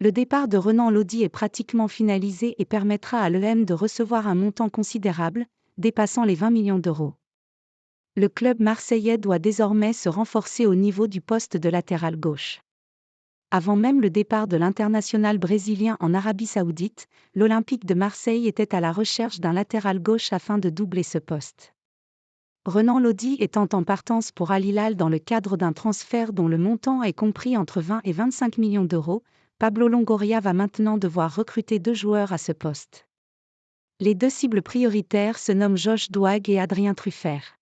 Le départ de Renan Lodi est pratiquement finalisé et permettra à l'EM de recevoir un montant considérable, dépassant les 20 millions d'euros. Le club marseillais doit désormais se renforcer au niveau du poste de latéral gauche. Avant même le départ de l'international brésilien en Arabie Saoudite, l'Olympique de Marseille était à la recherche d'un latéral gauche afin de doubler ce poste. Renan Lodi étant en partance pour Al Hilal dans le cadre d'un transfert dont le montant est compris entre 20 et 25 millions d'euros, Pablo Longoria va maintenant devoir recruter 2 joueurs à ce poste. Les 2 cibles prioritaires se nomment Josh Doig et Adrien Truffert.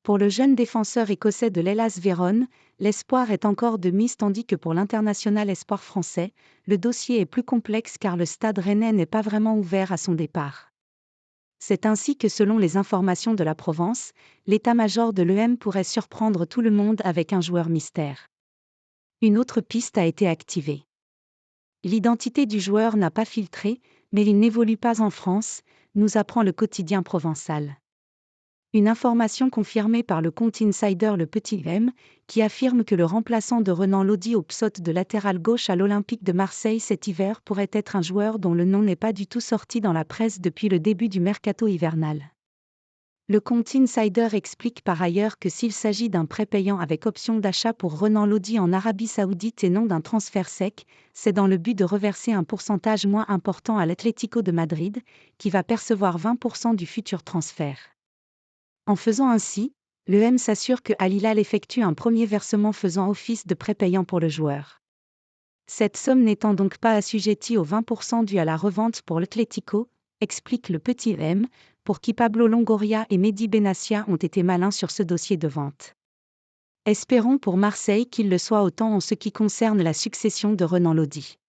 Pour le jeune défenseur écossais de l'Hellas Vérone, l'espoir est encore de mise tandis que pour l'international espoir français, le dossier est plus complexe car le stade rennais n'est pas vraiment ouvert à son départ. C'est ainsi que selon les informations de la Provence, l'état-major de l'EM pourrait surprendre tout le monde avec un joueur mystère. Une autre piste a été activée. L'identité du joueur n'a pas filtré, mais il n'évolue pas en France, nous apprend le quotidien provençal. Une information confirmée par le compte insider Le Petit M, qui affirme que le remplaçant de Renan Lodi au PSOT de latéral gauche à l'Olympique de Marseille cet hiver pourrait être un joueur dont le nom n'est pas du tout sorti dans la presse depuis le début du mercato hivernal. Le compte insider explique par ailleurs que s'il s'agit d'un prêt payant avec option d'achat pour Renan Lodi en Arabie Saoudite et non d'un transfert sec, c'est dans le but de reverser un pourcentage moins important à l'Atlético de Madrid, qui va percevoir 20% du futur transfert. En faisant ainsi, l'EM s'assure que Al Hilal effectue un premier versement faisant office de prêt payant pour le joueur. Cette somme n'étant donc pas assujettie aux 20% dus à la revente pour l'Atlético, explique le Petit M, pour qui Pablo Longoria et Mehdi Benassia ont été malins sur ce dossier de vente. Espérons pour Marseille qu'il le soit autant en ce qui concerne la succession de Renan Lodi.